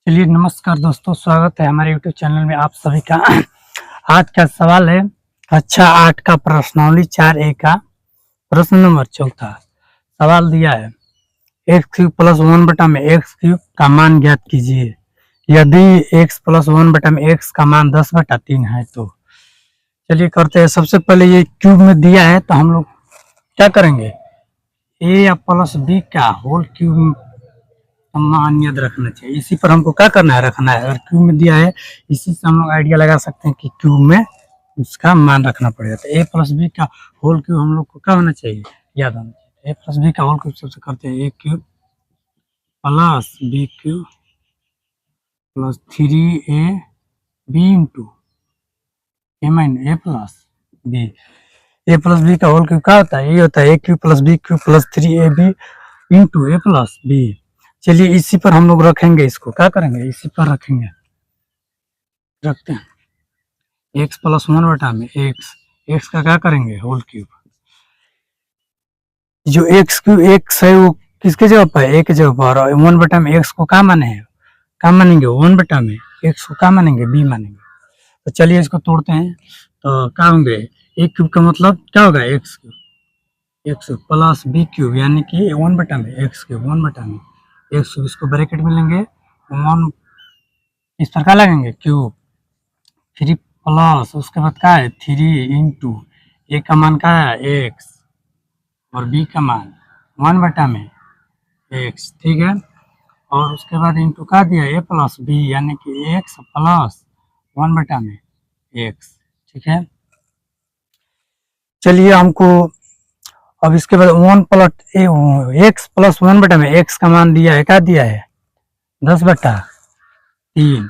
चलिए नमस्कार दोस्तों, स्वागत है हमारे YouTube चैनल में आप सभी का। आज का सवाल है कक्षा 8 का प्रश्नावली 4A का प्रश्न नंबर 4। सवाल दिया है एक्स क्यूब प्लस 1 में एक्स क्यूब का मान ज्ञात कीजिए। यदि एक्स प्लस 1 में एक्स का मान 10/3 है तो चलिए करते हैं। सबसे पहले ये क्यूब में दिया है तो हम लोग क्या करेंगे, ए या प्लस बी का होल क्यूब मान याद रखना चाहिए। इसी पर हमको क्या करना है, रखना है। अगर क्यूब में दिया है इसी से हम लोग आइडिया लगा सकते हैं कि क्यूब में उसका मान रखना पड़ेगा। तो ए प्लस बी का होल क्यूब हम लोग को क्या होना चाहिए, याद होना चाहिए। ए प्लस बी का होल क्यूब सबसे करते हैं, A cube plus B cube plus 3ab into A minus A plus B. A plus B का होल क्यूब क्या होता है, ये होता है A cube plus B cube plus 3ab into A plus B. चलिए इसी पर हम लोग रखेंगे, इसको क्या करेंगे, इसी पर रखेंगे। रखते हैं एक्स प्लस 1 में एक्स का क्या करेंगे, होल क्यूब। जो एक्स क्यूब एक्स है वो किसके जगह पर है, ए के जगह पर। 1 में एक्स को क्या माने हैं, क्या मानेंगे 1 में एक्स को क्या मानेंगे, बी मानेंगे। तो चलिए इसको तोड़ते हैं तो क्या होंगे, ए क्यूब का मतलब क्या होगा, X cube plus B cube यानी कि 1 में एक्स क्यूब 1 में एक्स क्यूब। इसको ब्रैकेट में लेंगे 1, इस पर क्या लगेंगे क्यूब 3 प्लस उसके बाद क्या है 3 इंटू ए का मान क्या है एक्स और बी का मान 1 में एक्स, ठीक है। और उसके बाद इंटू क्या दिया ए प्लस बी यानी कि एक्स प्लस 1 में एक्स, ठीक है। चलिए हमको अब इसके बाद 1 प्लस एक्स प्लस 1 में एक्स का मान दिया है, क्या दिया है 10/3।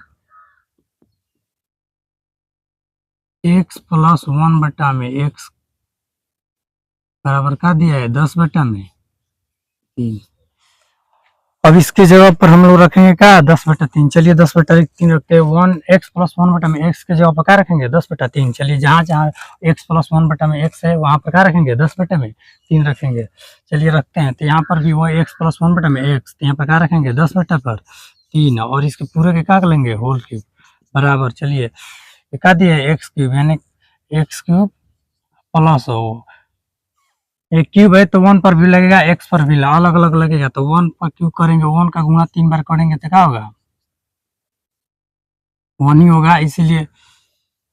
एक्स प्लस 1 में एक्स बराबर क्या दिया है 10/3। अब इसके जगह पर हम लोग रखेंगे क्या 10/3। चलिए 10/3 रखते हैं। 1 एक्स प्लस 1 में एक्स के जगह पर क्या रखेंगे 10/3। चलिए जहाँ जहाँ एक्स प्लस 1 में एक्स है वहाँ पर क्या रखेंगे 10/3 रखेंगे। चलिए रखते हैं तो यहाँ पर भी वो एक्स प्लस 1 में एक्स, तो यहाँ पर क्या रखेंगे 10/3 और इसके पूरे के क्या लेंगे होल क्यूब बराबर। चलिए क्या दिया है एक्स क्यूब यानी एक्स क्यूब प्लस हो एक क्यूब है तो 1 पर भी लगेगा एक्स पर भी अलग अलग लगेगा। तो 1 पर क्यूब करेंगे 1 का गुणा 3 बार करेंगे तो क्या होगा 1 ही होगा। इसीलिए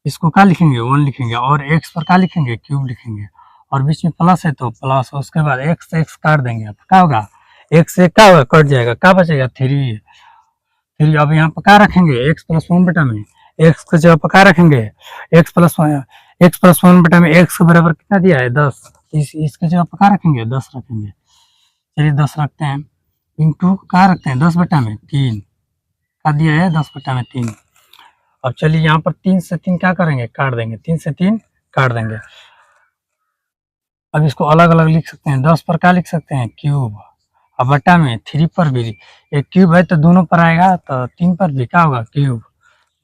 इसको क्या लिखेंगे 1 लिखेंगे और एक्स पर क्या लिखेंगे क्यूब लिखेंगे और बीच में प्लस है तो प्लस। उसके बाद एक्स एक्स काट देंगे, अब क्या होगा एक्स से क्या होगा कट जाएगा, क्या बचेगा 3। अब यहाँ पर क्या रखेंगे एक्स प्लस 1 में एक्स के जगह पर क्या रखेंगे एक्स प्लस 1 में एक्स के बराबर कितना दिया है 10। इसके जगह पर क्या रखेंगे 10 रखेंगे। चलिए 10 रखते हैं इंटू क्या रखते हैं 10/3 का दिया है 10/3। अब चलिए यहाँ पर 3 से 3 क्या करेंगे काट देंगे, 3 से 3 काट देंगे। अब इसको अलग अलग लिख सकते हैं, 10 पर क्या लिख सकते हैं क्यूब और बटा में 3 पर भी एक क्यूब है तो दोनों पर आएगा तो 3 पर भी क्या होगा क्यूब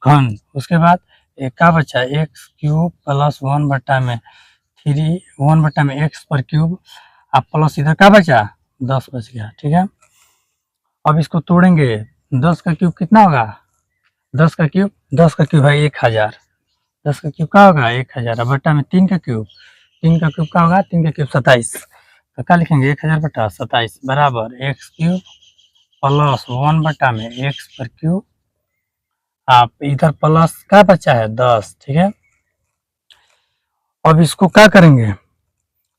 घन। उसके बाद एक क्या बचा एक्स क्यूब प्लस 1 में एक्स पर क्यूब अब प्लस इधर क्या बचा 10 बच गया, ठीक है। अब इसको तोड़ेंगे 10 का क्यूब कितना होगा 10 का क्यूब है 1000। 10 का क्यूब क्या होगा 1000 बटा में 3 का क्यूब क्या होगा 3 का क्यूब 27। तो क्या लिखेंगे 1000/27 बराबर एक्स क्यूब प्लस 1 में एक्स पर क्यूब आप इधर प्लस क्या बचा है 10, ठीक है। अब इसको क्या करेंगे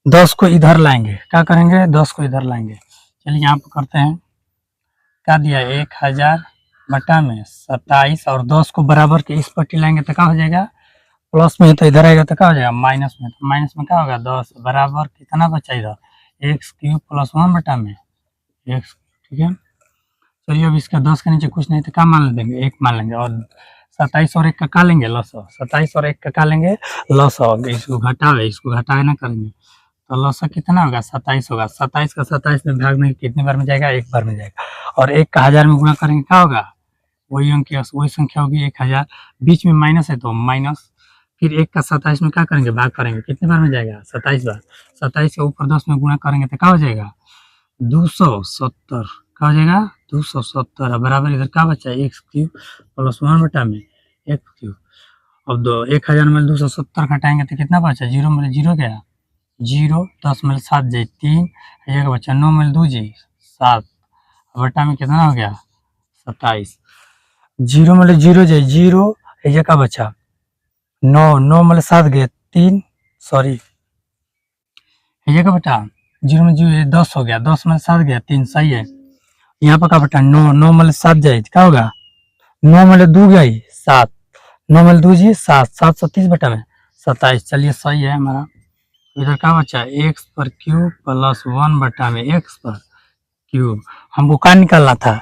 10 को इधर लाएंगे, क्या करेंगे 10 को इधर लाएंगे। चलिए यहाँ पर करते हैं क्या दिया 1000 बटा में 27 और 10 को बराबर के इस पट्टी लाएंगे तो क्या हो जाएगा प्लस में तो इधर आएगा तो क्या हो जाएगा माइनस में, तो माइनस में क्या होगा 10 बराबर कितना बचा इधर एक्स क्यूब प्लस 1 में एक्स, ठीक है। चलिए अब इसका 10 के नीचे कुछ नहीं तो क्या मान लेंगे 1 मान लेंगे और 27 और 1 का क्या लेंगे लसअ, 27 और 1 का क्या लेंगे लसअ। इसको घटाए ना करेंगे तो लसअ कितना होगा 27 होगा। 27 का 27 में भाग में कितने बार में जाएगा 1 बार में जाएगा और 1 का 1000 में गुणा करेंगे क्या होगा वही अंक वही संख्या होगी 1000। बीच में माइनस है तो माइनस, फिर 1 का 27 में क्या करेंगे भाग करेंगे कितने बार में जाएगा 27 बार। 27 के ऊपर 10 में गुणा करेंगे तो क्या हो जाएगा 270 क्या हो जाएगा 270 बराबर इधर क्या बचा एक्स क्यूब प्लस 1 बटा में एक्स क्यूब। अब 1000 में 270 घटाएंगे तो कितना बचा, जीरो में जीरो गया जीरो, 10 में 7 जाए 3, एक बचा 9 में 2 जी 7, बटा में कितना हो गया 27, जीरो में जीरो जाए जीरो, एक का बचा 9, 9 में 7 गए 3, सॉरी एक का बटा जीरो में जीरो 10 हो गया, 10 में 7 गया 3, सही है। यहाँ पर का बटा 9, 9 में 7 जाए क्या होगा 9 में 2 गई 7, 9 में 2 जी 7, 730 बटा में 27, चलिए सही है हमारा। इधर क्या बचा एक्स पर क्यूब प्लस 1 बटा में एक्स पर क्यूब, हमको क्या निकालना था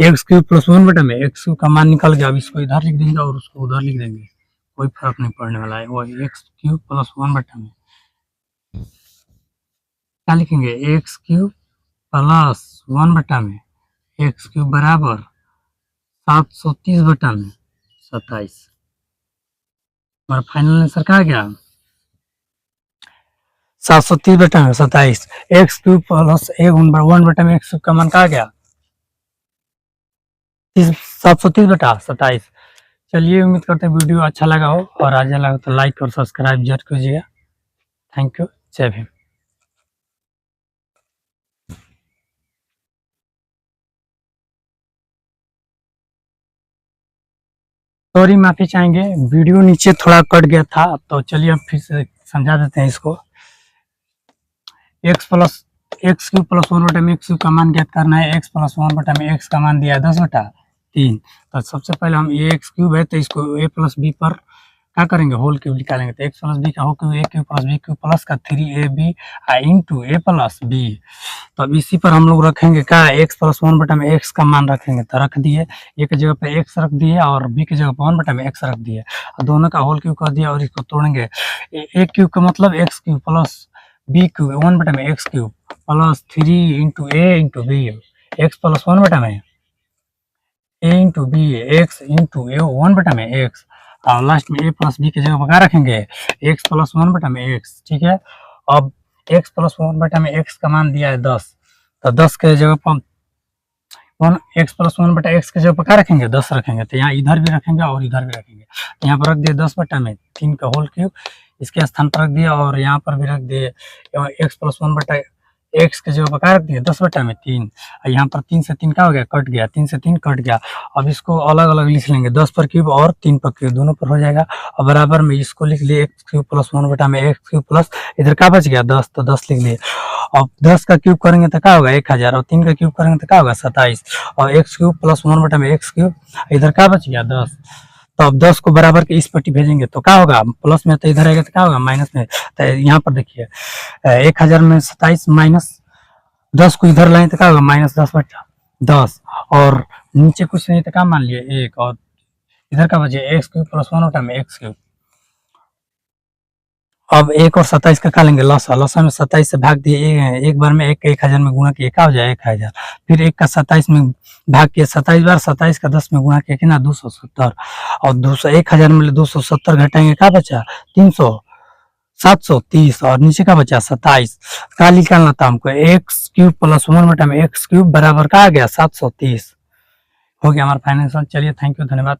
एक्स क्यूब प्लस 1 बटा में एक्स क्यूब का मान निकल गया। अब इसको इधर लिख देंगे और उसको उधर लिख देंगे, कोई फर्क नहीं पड़ने वाला है। वो एक्स क्यूब प्लस 1 बटा में क्या लिखेंगे एक्स क्यूब प्लस 1 बटा में एक्स क्यूब बराबर 730 बटा में 27। हमारा फाइनल आंसर क्या गया 730 बटा में 27। एक्स क्यूब प्लस 1 बटा में एक्स क्यूब का मान क्या गया 730 बटा 27। चलिए उम्मीद करते हैं वीडियो अच्छा लगा हो, और अच्छा लगा तो लाइक और सब्सक्राइब जरूर कीजिएगा। थैंक यू, जय भीम। सॉरी माफी चाहेंगे, वीडियो नीचे थोड़ा कट गया था, तो चलिए अब फिर से समझा देते हैं इसको। एक्स क्यूब प्लस 1 बटा में एक्स क्यूब का मान ज्ञात करना है। एक्स प्लस 1 बटा में एक्स का मान दिया है 10 बटा 3। तो सबसे पहले हम ए एक्स क्यूब है तो इसको ए प्लस बी पर क्या करेंगे होल क्यूब निकालेंगे। तो एक्स प्लस बी का whole cube A cube plus B cube plus का 3ab into A plus B. तो अब इसी पर हम लोग रखेंगे क्या एक्स प्लस 1 बटा में एक्स का मान रखेंगे, तो रख दिए ए की जगह पे एक्स रख दिए और बी की जगह पे 1 बटा में एक्स रख दिए, दोनों का होल क्यूब कर दिया और इसको तोड़ेंगे। ए क्यूब का मतलब X cube plus B cube 1 बटा में X cube plus 3 into A into B, X plus 1 बटा में A into B X into A 1 बटा में एक्स, और लास्ट में ए प्लस बी की जगह पर क्या रखेंगे एक्स प्लस 1 बटा में एक्स। ठीक है, अब एक्स प्लस 1 बटा में एक्स का मान दिया है 10, तो 10 के जगह पर एक्स प्लस 1 बटा एक्स के जगह पर क्या रखेंगे 10 रखेंगे, तो यहाँ इधर भी रखेंगे और इधर भी रखेंगे। तो यहाँ पर रख दिए 10 बटा में 3 का होल क्यूब, इसके स्थान पर रख दिया, और यहाँ पर भी रख दिए एक्स प्लस 1 बटा एक्स के जगह पर क्या रख दिए 10 बटा में 3, यहाँ पर 3 से 3 क्या हो गया कट गया, 3 से 3 कट गया। अब इसको अलग अलग लिख लेंगे, 10 पर क्यूब और 3 पर क्यूब दोनों पर हो जाएगा, और बराबर में इसको लिख लिए एक्स क्यूब प्लस 1 बटा में एक्स क्यूब प्लस इधर क्या बच गया 10, तो 10 लिख लिए। अब 10 का क्यूब करेंगे तो क्या होगा 1000, और 3 का क्यूब करेंगे तो क्या होगा 27, और एक्स क्यूब प्लस 1 बटा में एक्स क्यूब इधर क्या बच गया 10। तो अब 10 को बराबर के इस पट्टी भेजेंगे तो क्या होगा प्लस में, तो इधर आएगा तो क्या होगा माइनस में। तो यहाँ पर देखिए 1000 में 27 माइनस 10 को इधर लाए तो क्या होगा माइनस 10 बचा 10, और नीचे कुछ नहीं तो क्या मान लिए 1, और इधर का बचे एक्स क्यूब प्लस 1 बटा में एक्स क्यूब। अब 1 और 27 का खा लेंगे लसा, लसा में 27 से भाग दिए, एक बार में 1000 में गुणा किए क्या हो जाए 1000, फिर 1 का 27 में भाग किए 27 बार, 27 का 10 में गुणा किया कितना 270, और 1000 में 270 घटाएंगे क्या बचा 300 730, और नीचे का बचा 27। क्या निकालना था हमको एक्स क्यूब प्लस 1 बटा में एक्स क्यूब बराबर का आ गया 730। हो गया हमारा फाइनल आंसर। चलिए थैंक यू, धन्यवाद।